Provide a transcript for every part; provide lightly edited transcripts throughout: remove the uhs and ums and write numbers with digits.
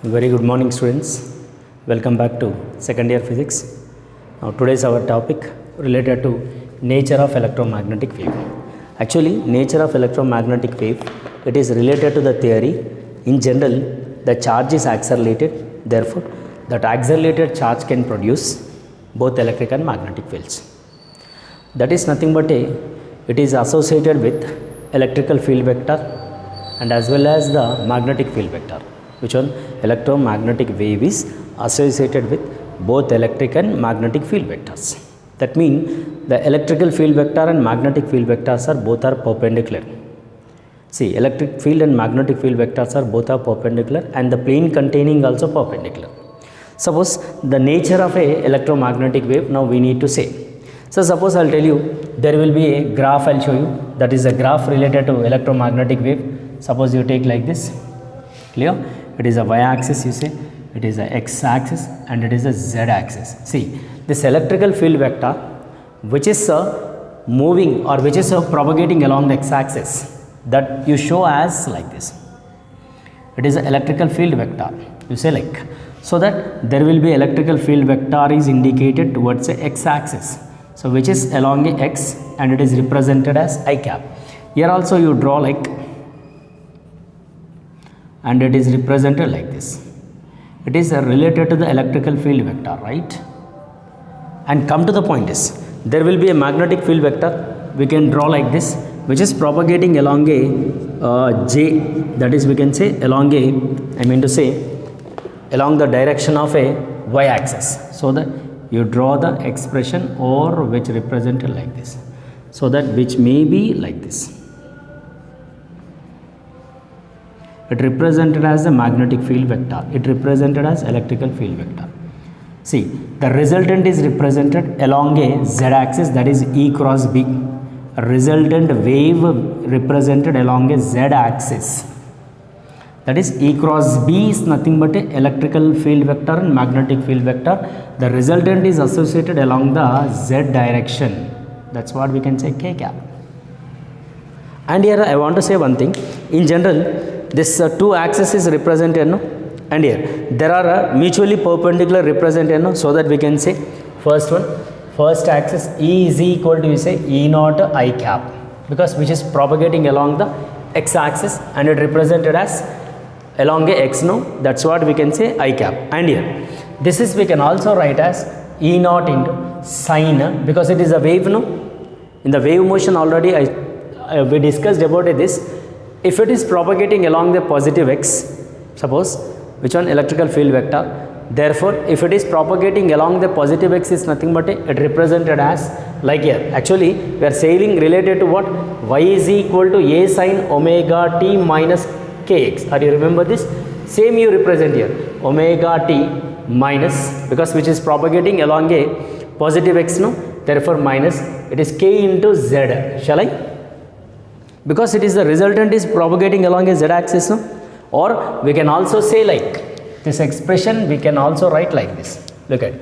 Very good morning, students. Welcome back to second year physics. Now today's our topic related to nature of electromagnetic wave. Actually, nature of electromagnetic wave, it is related to the theory. In general, the charge is accelerated. Therefore, that accelerated charge can produce both electric and magnetic fields. That is nothing but it is associated with electrical field vector and as well as the magnetic field vector. Which one? Electromagnetic wave is associated with both electric and magnetic field vectors. That means the electrical field vector and magnetic field vectors are perpendicular. See, electric field and magnetic field vectors are perpendicular and the plane containing also perpendicular. Suppose the nature of a electromagnetic wave, now we need to say. So suppose I will tell you there will be a graph, I will show you, that is a graph related to electromagnetic wave. Suppose you take like this, clear? It is a y-axis, you say, it is a x-axis and it is a z-axis. See, this electrical field vector which is moving or which is propagating along the x-axis, that you show as like this. It is an electrical field vector, you say like, so that there will be electrical field vector is indicated towards the x-axis. So which is along the x and it is represented as I cap. Here also you draw like, and it is represented like this. It is related to the electrical field vector, right? And come to the point is, there will be a magnetic field vector, we can draw like this, which is propagating along a j, that is we can say along along the direction of a y-axis. So that you draw the expression or which represented like this. So that which may be like this. It represented as a magnetic field vector. It represented as electrical field vector. See, the resultant is represented along a z-axis, that is E cross B. A resultant wave represented along a z-axis. That is E cross B is nothing but a electrical field vector and magnetic field vector. The resultant is associated along the z direction. That's what we can say k cap. And here I want to say one thing. In general, this two axes is represented, no? And here there are mutually perpendicular represented, no? So that we can say first one, first axis E is equal to, you say E naught I cap, because which is propagating along the x axis and it represented as along a x, no? That's what we can say I cap. And here this is we can also write as E naught into sine, because it is a wave, no? In the wave motion already we discussed about this. If it is propagating along the positive x, suppose which one, electrical field vector, therefore if it is propagating along the positive x is nothing but it represented as like here. Actually we are saying related to what? Y is equal to a sine omega t minus kx. Are you remember this? Same you represent here, omega t minus, because which is propagating along a positive x, no? Therefore minus, it is k into z. Shall I? Because it is the resultant is propagating along a z-axis, no? Or we can also say like this expression, we can also write like this. Look at,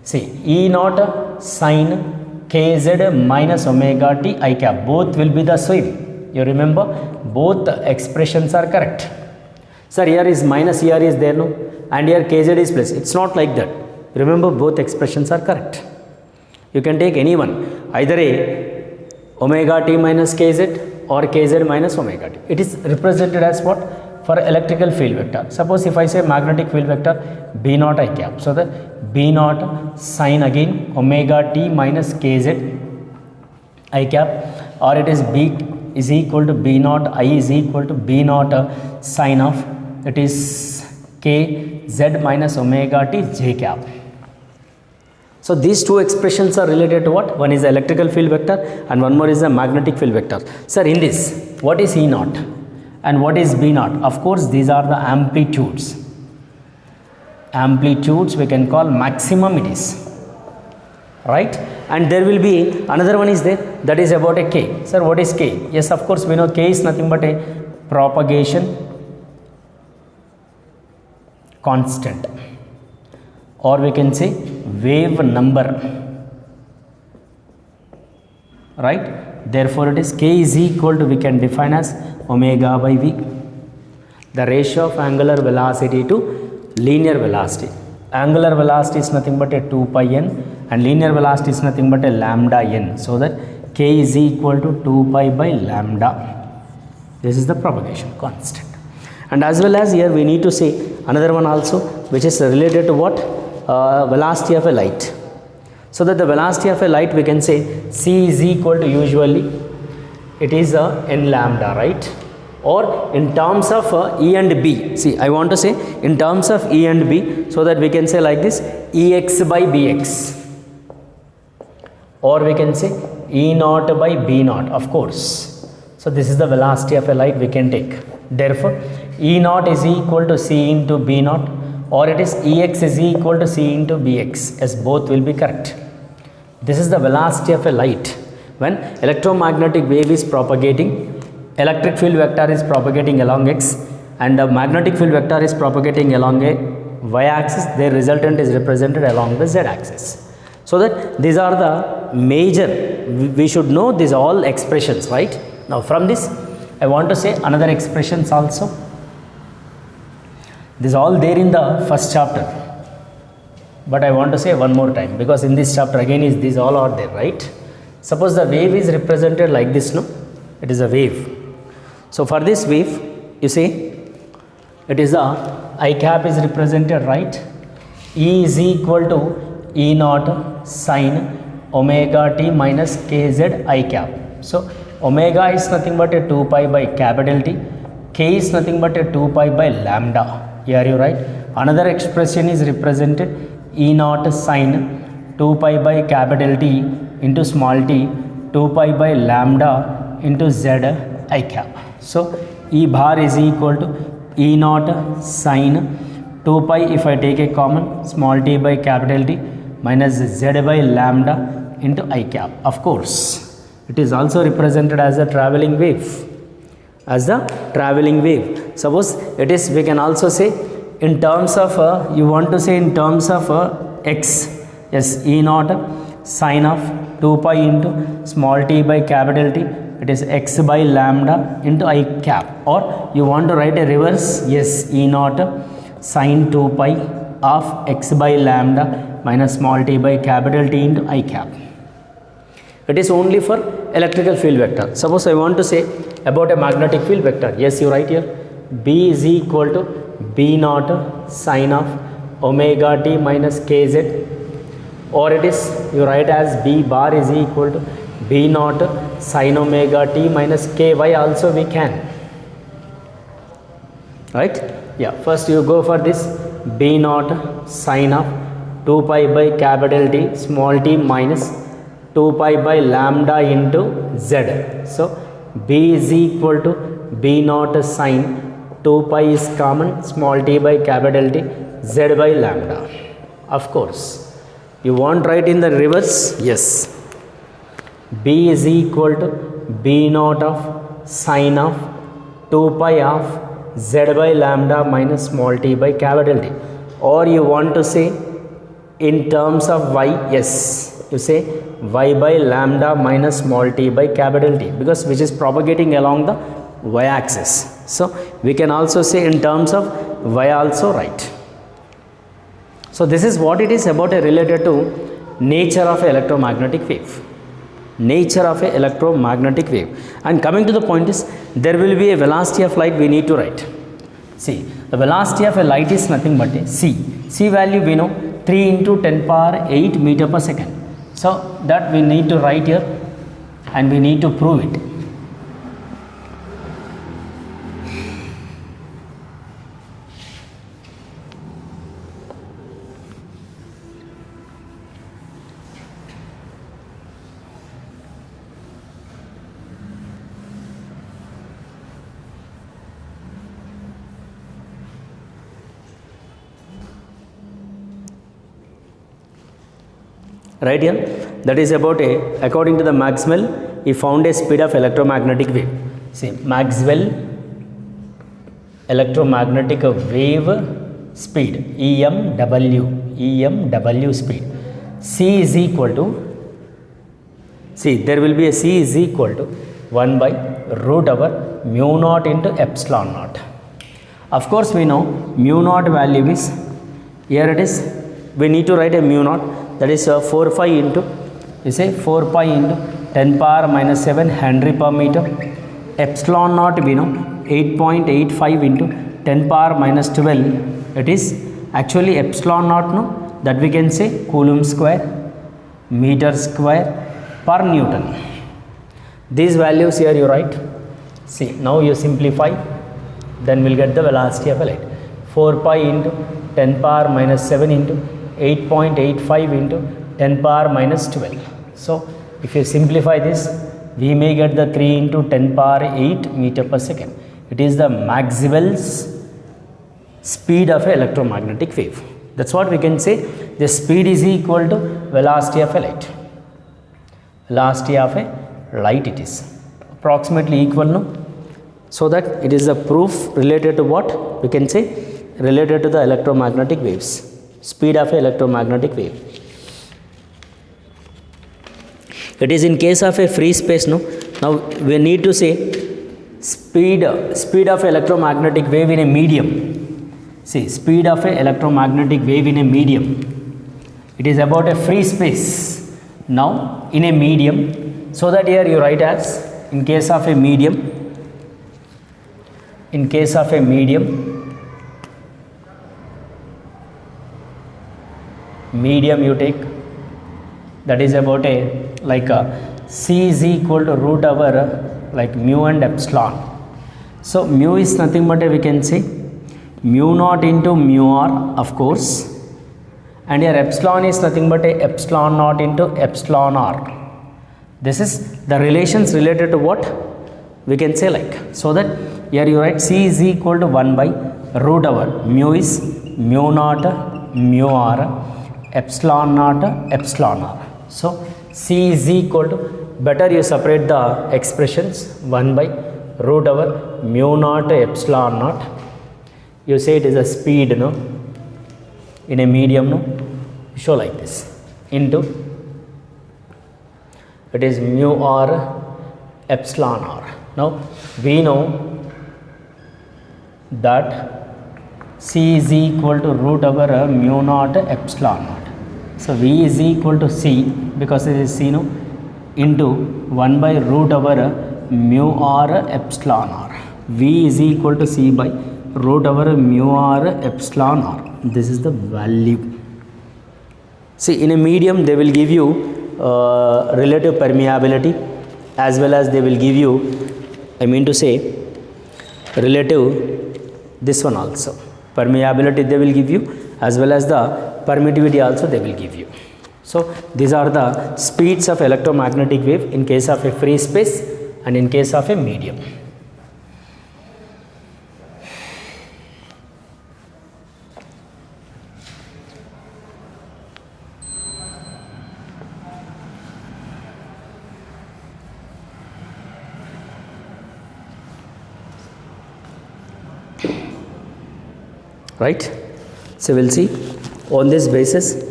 see, E naught sine kz minus omega t I cap, both will be the same. You remember, both expressions are correct. Sir, here is minus, here is there, no? And here kz is plus. It's not like that. Remember, both expressions are correct. You can take any one, either a omega t minus kz or kz minus omega t. It is represented as what? For electrical field vector. Suppose if I say magnetic field vector, B naught I cap. So the B naught sine again omega t minus kz I cap, or it is B is equal to B naught I is equal to B naught sine of, it is k z minus omega t j cap. So these two expressions are related to what? One is the electrical field vector and one more is the magnetic field vector. Sir, in this, what is E naught and what is B naught? Of course, these are the amplitudes. Amplitudes we can call maximum it is, right? And there will be another one is there, that is about a k. Sir, what is k? Yes, of course, we know k is nothing but a propagation constant, or we can say wave number, right? Therefore it is k is equal to, we can define as omega by v, the ratio of angular velocity to linear velocity. Angular velocity is nothing but a 2 pi n and linear velocity is nothing but a lambda n. So that k is equal to 2 pi by lambda. This is the propagation constant. And as well as here we need to say another one also, which is related to what? Velocity of a light. So that the velocity of a light, we can say c is equal to, usually it is n lambda, right? Or in terms of E and B. See, I want to say in terms of E and B, so that we can say like this, Ex by Bx. Or we can say E naught by B naught, of course. So this is the velocity of a light we can take. Therefore, E naught is equal to C into B naught, or it is Ex is equal to C into Bx, as both will be correct. This is the velocity of a light. When electromagnetic wave is propagating, electric field vector is propagating along x and the magnetic field vector is propagating along a y-axis, their resultant is represented along the z-axis. So that these are the major, we should know these all expressions, right? Now from this, I want to say another expressions also. This is all there in the first chapter, but I want to say one more time, because in this chapter again is these all are there, right? Suppose the wave is represented like this, no? It is a wave. So for this wave, you see, it is a I cap is represented, right? E is equal to E naught sine omega t minus kz I cap. So omega is nothing but a 2 pi by capital T. K is nothing but a 2 pi by lambda. Here you write. Another expression is represented E naught sine 2 pi by capital T into small t 2 pi by lambda into z I cap. So E bar is equal to E naught sine 2 pi, if I take a common, small t by capital T minus z by lambda into I cap. Of course, it is also represented as a travelling wave. As the travelling wave. Suppose it is, we can also say in terms of, you want to say in terms of x, yes, E naught sine of 2 pi into small t by capital T, it is x by lambda into I cap. Or you want to write a reverse, yes, E naught sine 2 pi of x by lambda minus small t by capital T into I cap. It is only for electrical field vector. Suppose I want to say about a magnetic field vector. Yes, you write here, B is equal to B naught sine of omega t minus kz, or it is, you write as B bar is equal to B naught sine omega t minus ky also we can. Right? Yeah, first you go for this B naught sine of 2 pi by capital T small t minus 2 pi by lambda into z. So B is equal to B naught sine 2 pi is common, small t by capital T, z by lambda. Of course, you want write in the reverse, yes. B is equal to B naught of sine of 2 pi of z by lambda minus small t by capital T. Or you want to say in terms of y, yes, you say y by lambda minus small t by capital T, because which is propagating along the y-axis. So we can also say in terms of y also, right? So this is what it is about related to nature of electromagnetic wave. Nature of a electromagnetic wave. And coming to the point is, there will be a velocity of light we need to write. See, the velocity of a light is nothing but a c. C value we know 3 into 10 power 8 meter per second. So that we need to write here and we need to prove it. Right here, that is about according to the Maxwell, he found a speed of electromagnetic wave. See, Maxwell electromagnetic wave speed, EMW speed. C is equal to, see, there will be a C is equal to 1 by root over mu naught into epsilon naught. Of course, we know mu naught value is Here it is, we need to write a mu naught, that is 4 pi into, you say 4 pi into 10 power minus 7 Henry per meter. Epsilon naught we know 8.85 into 10 power minus 12. It is actually epsilon naught, no, that we can say coulomb square meter square per Newton. These values here you write. See, now you simplify, then we'll get the velocity of a light. 4 pi into 10 power minus 7 into 8.85 into 10 power minus 12. So if you simplify this, we may get the 3 into 10 power 8 meter per second. It is the Maxwell's speed of an electromagnetic wave. That's what we can say. The speed is equal to velocity of a light. Velocity of a light it is approximately equal, no? So that it is a proof related to what? We can say related to the electromagnetic waves. Speed of a electromagnetic wave. It is in case of a free space, no? Now we need to say speed of electromagnetic wave in a medium. See, speed of a electromagnetic wave in a medium. It is about a free space. Now in a medium, so that here you write as in case of a medium. In case of a medium you take, that is about a like a C is equal to root over like mu and epsilon. So mu is nothing but we can say mu naught into mu r, of course, and here epsilon is nothing but a epsilon naught into epsilon r. This is the relations related to what we can say, like, so that here you write C is equal to 1 by root over mu is mu naught mu r, epsilon naught epsilon r. So C is equal to, better you separate the expressions, 1 by root over mu naught epsilon naught. You say it is a speed, no, in a medium, no, show like this, into it is mu r epsilon r. Now we know that C is equal to root over mu naught epsilon naught. So V is equal to C, because it is C, no, into 1 by root over mu r epsilon r. V is equal to C by root over mu r epsilon r. This is the value. See, in a medium they will give you relative permeability, as well as they will give you, I mean to say, relative this one also, permeability they will give you, as well as the permittivity also they will give you. So these are the speeds of electromagnetic wave in case of a free space and in case of a medium. Right? So we'll see on this basis,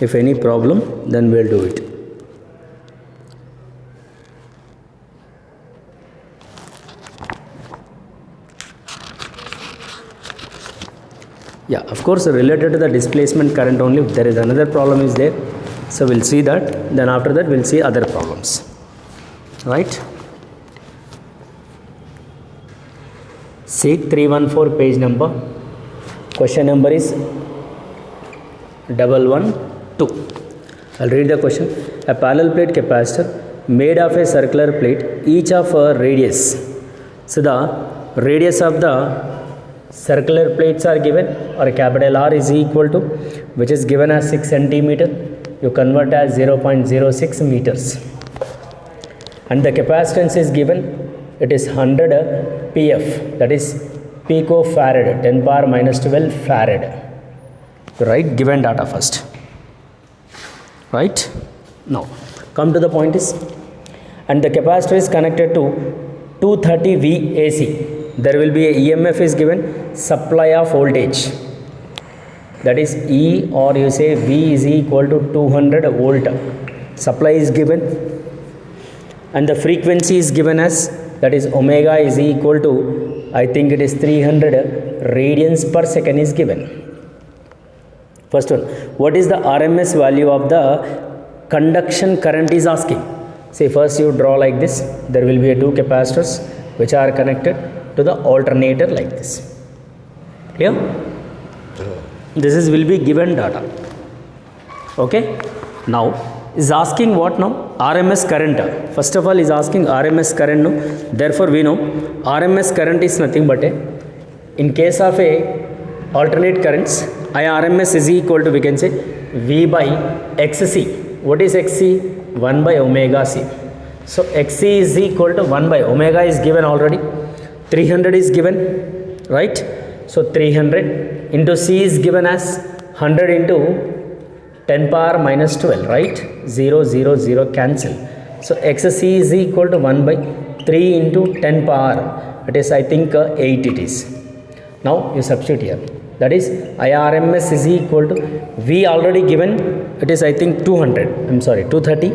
if any problem, then we'll do it. Yeah, of course, related to the displacement current only, if there is another problem is there, so we'll see that, then after that we'll see other problems. Right? Sheet 314, page number. Question number is 112. I'll read the question. A parallel plate capacitor made of a circular plate, each of a radius. So the radius of the circular plates are given, or capital R is equal to, which is given as 6 centimeter. You convert as 0.06 meters. And the capacitance is given, it is 100 pf, that is picofarad, 10 power minus 12 farad. Right, given data first. Right? Now come to the point is, and the capacitor is connected to 230 V AC. There will be a EMF is given, supply of voltage, that is E, or you say V is equal to 200 volt. Supply is given, and the frequency is given as, that is omega is equal to, I think it is 300 radians per second is given. First one, what is the RMS value of the conduction current is asking. See, first you draw like this. There will be two capacitors which are connected to the alternator like this. Clear? This is will be given data. Okay. Now is asking what now? RMS current. First of all is asking RMS current. No? Therefore we know RMS current is nothing but in case of a alternate currents, IRMS is equal to, we can say, V by XC. What is XC? 1 by omega C. So XC is equal to 1 by omega is given already. 300 is given, right? So 300 into C is given as 100 into 10 power minus 12, right? 0, 0, 0 cancel. So XC is equal to 1 by 3 into 10 power. It is, I think, 8 it is. Now you substitute here. That is IRMS is equal to V already given. It is, I think, 200. I'm sorry, 230.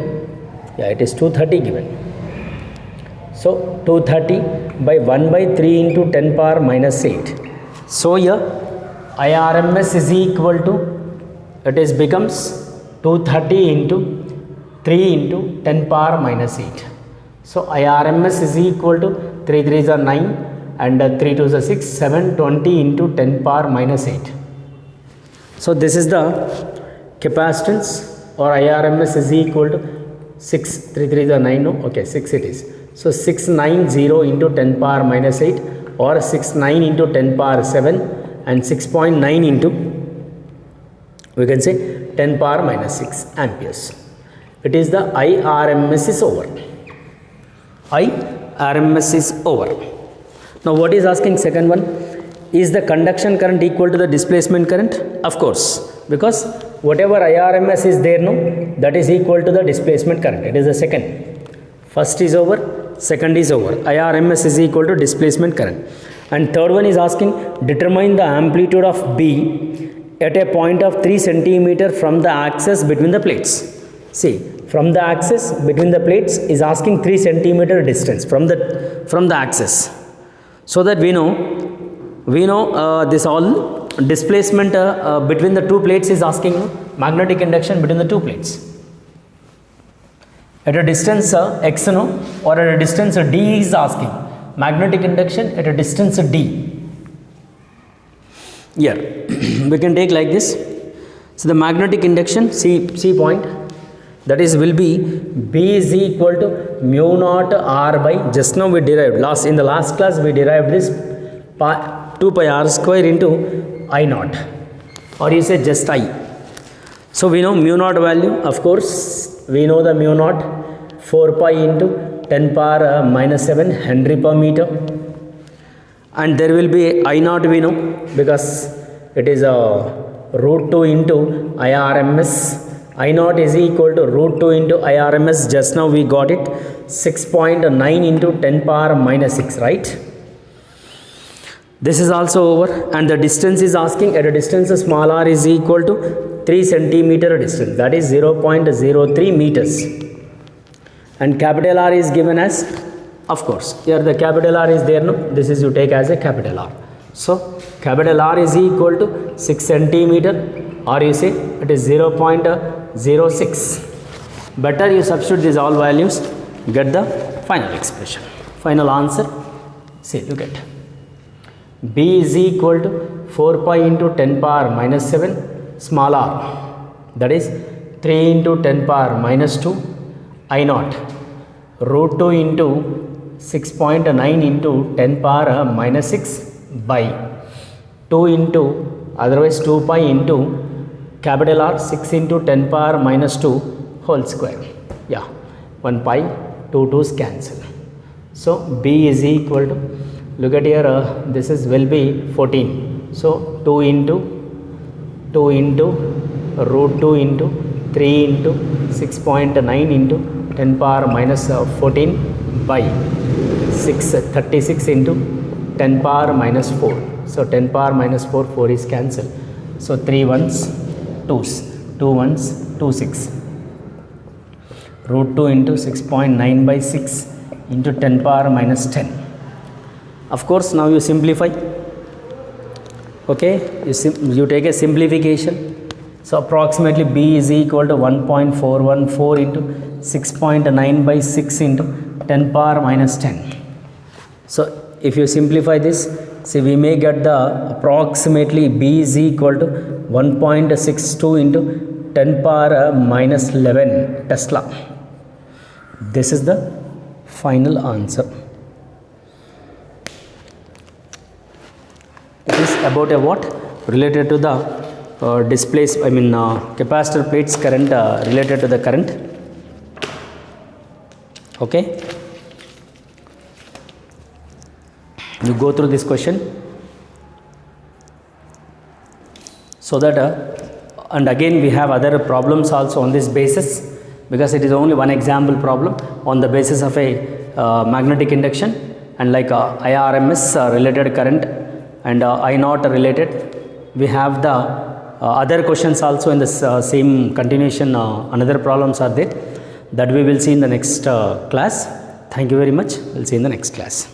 Yeah, it is 230 given. So 230 by 1 by 3 into 10 power minus 8. So here IRMS is equal to, it is becomes 230 into 3 into 10 power minus 8. So IRMS is equal to 3 3s are 9 and 3 2s are 6, 720 into 10 power minus 8. So this is the capacitance, or IRMS is equal to 6, 3 3s are 9, no? Okay, 6 it is. So 690 into 10 power minus 8, or 69 into 10 power 7, and 6.9 into, we can say, 10 power minus 6 amperes. It is the IRMS is over. IRMS is over. Now what is asking second one? Is the conduction current equal to the displacement current? Of course, because whatever IRMS is there, no, that is equal to the displacement current. It is the second. First is over, second is over. IRMS is equal to displacement current. And third one is asking, determine the amplitude of B at a point of 3 centimeter from the axis between the plates. See, from the axis between the plates is asking 3 centimeter distance from the axis. So that we know this all displacement between the two plates is asking magnetic induction between the two plates. At a distance x, no, or at a distance d is asking magnetic induction at a distance d. Here we can take like this. So the magnetic induction, C point, that is will be B is equal to mu naught R by, just now we derived, in the last class we derived this 2 pi R square into I naught, or you say just I. So we know mu naught value, of course we know the mu naught 4 pi into 10 power minus 7 Henry per meter, and there will be I naught we know because it is a root 2 into IRMS. I naught is equal to root 2 into IRMS, just now we got it, 6.9 into 10 power minus 6, right? This is also over, and the distance is asking at a distance small r is equal to 3 centimeter distance, that is 0.03 meters, and capital R is given as, of course, here the capital R is there, no, this is you take as a capital R. So capital R is equal to 6 centimeter, or you say it is 0.06. Better you substitute these all values, get the final expression, final answer. See, look at B is equal to 4 pi into 10 power minus 7 small r, that is 3 into 10 power minus 2 I naught, root 2 into 6.9 into 10 power minus 6 by 2 into, otherwise 2 pi into capital R, 6 into 10 power minus 2 whole square. Yeah, 1 pi, 2 2's cancel. So B is equal to, look at here, this is will be 14. So 2 into root 2 into 3 into 6.9 into 10 power minus 14 by 36 into 10 power minus 4. So 10 power minus 4 is cancelled. So 3 1s 2s, 2 1s 2 6. Root 2 into 6.9 by 6 into 10 power minus 10. Of course, now you simplify. Okay, you take a simplification. So approximately B is equal to 1.414 into 6.9 by 6 into 10 power minus 10. So if you simplify this, see we may get the approximately B is equal to 1.62 into 10 power minus 11 Tesla. This is the final answer. It is about a what? Related to the capacitor plates current, related to the current. Okay, you go through this question so that and again we have other problems also on this basis, because it is only one example problem on the basis of a magnetic induction, and like IRMS related current and I naught related. We have the other questions also in this same continuation. Another problems are there that we will see in the next class. Thank you very much. We'll see in the next class.